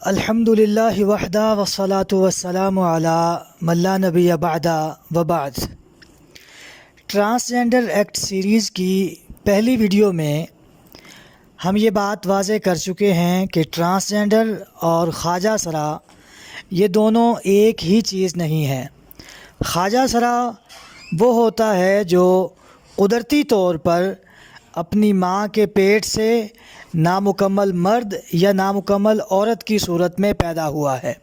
الحمدللہ وحدہ والصلاة والسلام علی من لا نبی بعد وبعد۔ ٹرانسجنڈر ایکٹ سیریز کی پہلی ویڈیو میں ہم یہ بات واضح کر چکے ہیں کہ ٹرانسجنڈر اور خواجہ سرا یہ دونوں ایک ہی چیز نہیں ہے۔ خواجہ سرا وہ ہوتا ہے جو قدرتی طور پر اپنی ماں کے پیٹ سے نامکمل مرد یا نامکمل عورت کی صورت میں پیدا ہوا ہے۔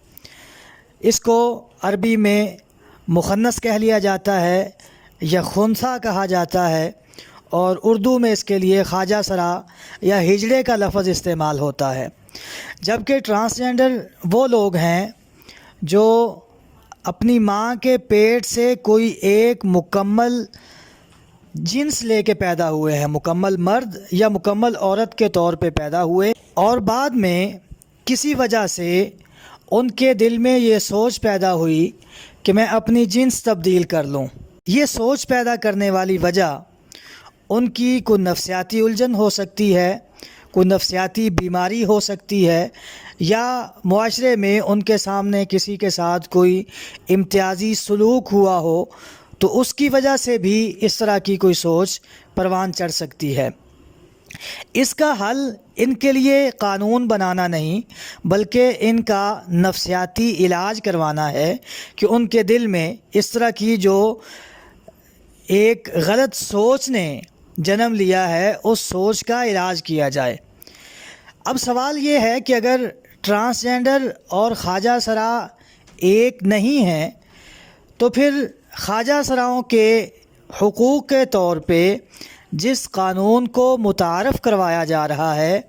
اس کو عربی میں مخنث کہہ لیا جاتا ہے یا خنثی کہا جاتا ہے، اور اردو میں اس کے لیے خواجہ سرا یا ہجڑے کا لفظ استعمال ہوتا ہے۔ جبکہ ٹرانسجنڈر وہ لوگ ہیں جو اپنی ماں کے پیٹ سے کوئی ایک مکمل جنس لے کے پیدا ہوئے ہیں، مکمل مرد یا مکمل عورت کے طور پہ پیدا ہوئے، اور بعد میں کسی وجہ سے ان کے دل میں یہ سوچ پیدا ہوئی کہ میں اپنی جنس تبدیل کر لوں۔ یہ سوچ پیدا کرنے والی وجہ ان کی کوئی نفسیاتی الجھن ہو سکتی ہے، کوئی نفسیاتی بیماری ہو سکتی ہے، یا معاشرے میں ان کے سامنے کسی کے ساتھ کوئی امتیازی سلوک ہوا ہو تو اس کی وجہ سے بھی اس طرح کی کوئی سوچ پروان چڑھ سکتی ہے۔ اس کا حل ان کے لیے قانون بنانا نہیں، بلکہ ان کا نفسیاتی علاج کروانا ہے کہ ان کے دل میں اس طرح کی جو ایک غلط سوچ نے جنم لیا ہے اس سوچ کا علاج کیا جائے۔ اب سوال یہ ہے کہ اگر ٹرانسجنڈر اور خواجہ سرا ایک نہیں ہیں تو پھر خواجہ سراؤں کے حقوق کے طور پہ جس قانون کو متعارف کروایا جا رہا ہے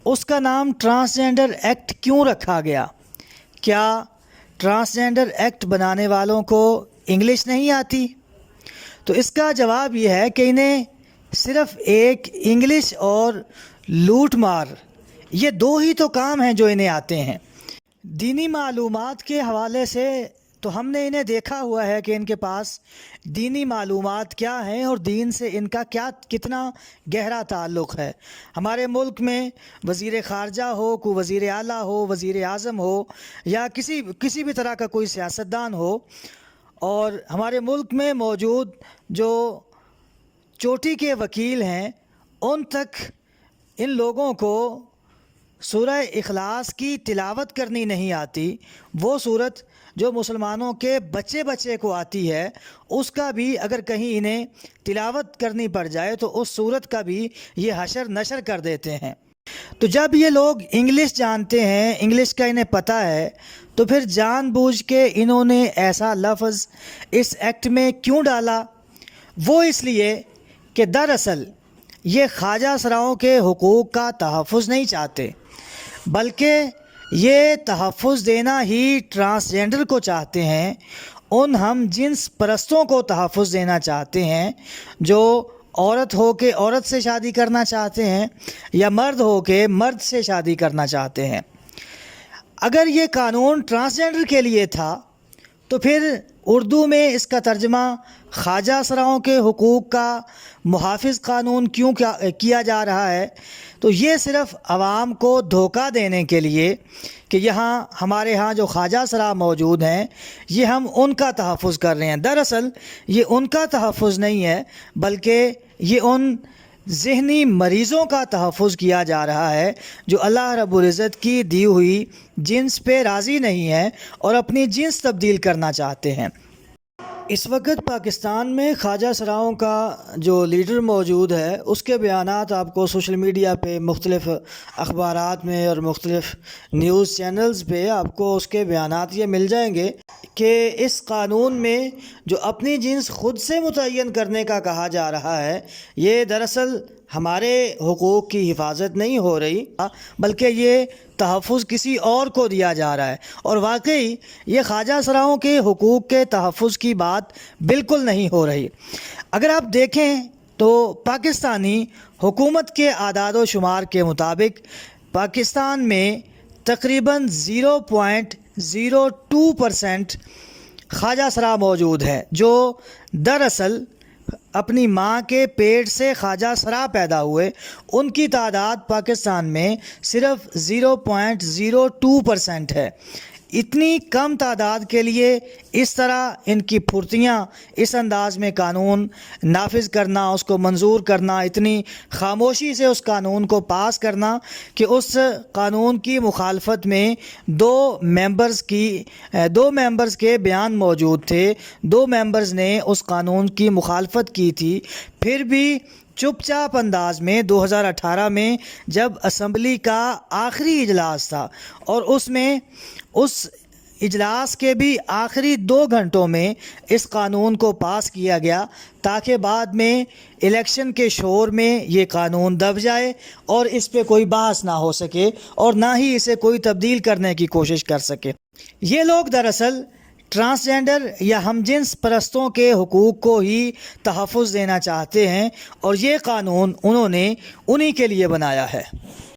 اس کا نام ٹرانسجنڈر ایکٹ کیوں رکھا گیا؟ کیا ٹرانسجنڈر ایکٹ بنانے والوں کو انگلش نہیں آتی؟ تو اس کا جواب یہ ہے کہ انہیں صرف ایک انگلش اور لوٹ مار، یہ دو ہی تو کام ہیں جو انہیں آتے ہیں۔ دینی معلومات کے حوالے سے تو ہم نے انہیں دیکھا ہوا ہے کہ ان کے پاس دینی معلومات کیا ہیں اور دین سے ان کا کتنا گہرا تعلق ہے۔ ہمارے ملک میں وزیر خارجہ ہو، کوئی وزیر اعلیٰ ہو، وزیر اعظم ہو، یا کسی بھی طرح کا کوئی سیاستدان ہو، اور ہمارے ملک میں موجود جو چوٹی کے وکیل ہیں ان تک ان لوگوں کو سورہ اخلاص کی تلاوت کرنی نہیں آتی۔ وہ صورت جو مسلمانوں کے بچے کو آتی ہے اس کا بھی اگر کہیں انہیں تلاوت کرنی پڑ جائے تو اس صورت کا بھی یہ حشر نشر کر دیتے ہیں۔ تو جب یہ لوگ انگلش جانتے ہیں، انگلش کا انہیں پتہ ہے، تو پھر جان بوجھ کے انہوں نے ایسا لفظ اس ایکٹ میں کیوں ڈالا؟ وہ اس لیے کہ دراصل یہ خواجہ سراؤں کے حقوق کا تحفظ نہیں چاہتے، بلکہ یہ تحفظ دینا ہی ٹرانسجنڈر کو چاہتے ہیں، ان ہم جنس پرستوں کو تحفظ دینا چاہتے ہیں جو عورت ہو کے عورت سے شادی کرنا چاہتے ہیں یا مرد ہو کے مرد سے شادی کرنا چاہتے ہیں۔ اگر یہ قانون ٹرانسجنڈر کے لیے تھا تو پھر اردو میں اس کا ترجمہ خواجہ سراؤں کے حقوق کا محافظ قانون کیوں کیا جا رہا ہے؟ تو یہ صرف عوام کو دھوکہ دینے کے لیے کہ ہمارے ہاں جو خواجہ سرا موجود ہیں یہ ہم ان کا تحفظ کر رہے ہیں۔ دراصل یہ ان کا تحفظ نہیں ہے، بلکہ یہ ان ذہنی مریضوں کا تحفظ کیا جا رہا ہے جو اللہ رب العزت کی دی ہوئی جنس پہ راضی نہیں ہیں اور اپنی جنس تبدیل کرنا چاہتے ہیں۔ اس وقت پاکستان میں خواجہ سراؤں کا جو لیڈر موجود ہے اس کے بیانات آپ کو سوشل میڈیا پہ، مختلف اخبارات میں اور مختلف نیوز چینلز پہ آپ کو اس کے بیانات یہ مل جائیں گے کہ اس قانون میں جو اپنی جنس خود سے متعین کرنے کا کہا جا رہا ہے یہ دراصل ہمارے حقوق کی حفاظت نہیں ہو رہی، بلکہ یہ تحفظ کسی اور کو دیا جا رہا ہے، اور واقعی یہ خواجہ سراؤں کے حقوق کے تحفظ کی بات بالکل نہیں ہو رہی۔ اگر آپ دیکھیں تو پاکستانی حکومت کے اعداد و شمار کے مطابق پاکستان میں تقریباً 0.02% خواجہ سرا موجود ہے، جو دراصل اپنی ماں کے پیٹ سے خواجہ سرا پیدا ہوئے، ان کی تعداد پاکستان میں صرف 0.02% ہے۔ اتنی کم تعداد کے لیے اس طرح ان کی پھرتیاں، اس انداز میں قانون نافذ کرنا، اس کو منظور کرنا، اتنی خاموشی سے اس قانون کو پاس کرنا کہ اس قانون کی مخالفت میں دو ممبرز کے بیان موجود تھے، دو ممبرز نے اس قانون کی مخالفت کی تھی، پھر بھی چپ چاپ انداز میں 2018 میں جب اسمبلی کا آخری اجلاس تھا اور اس اجلاس کے بھی آخری 2 گھنٹوں میں اس قانون کو پاس کیا گیا تاکہ بعد میں الیکشن کے شور میں یہ قانون دب جائے اور اس پہ کوئی بحث نہ ہو سکے اور نہ ہی اسے کوئی تبدیل کرنے کی کوشش کر سکے۔ یہ لوگ دراصل ٹرانسجنڈر یا ہم جنس پرستوں کے حقوق کو ہی تحفظ دینا چاہتے ہیں اور یہ قانون انہوں نے انہی کے لیے بنایا ہے۔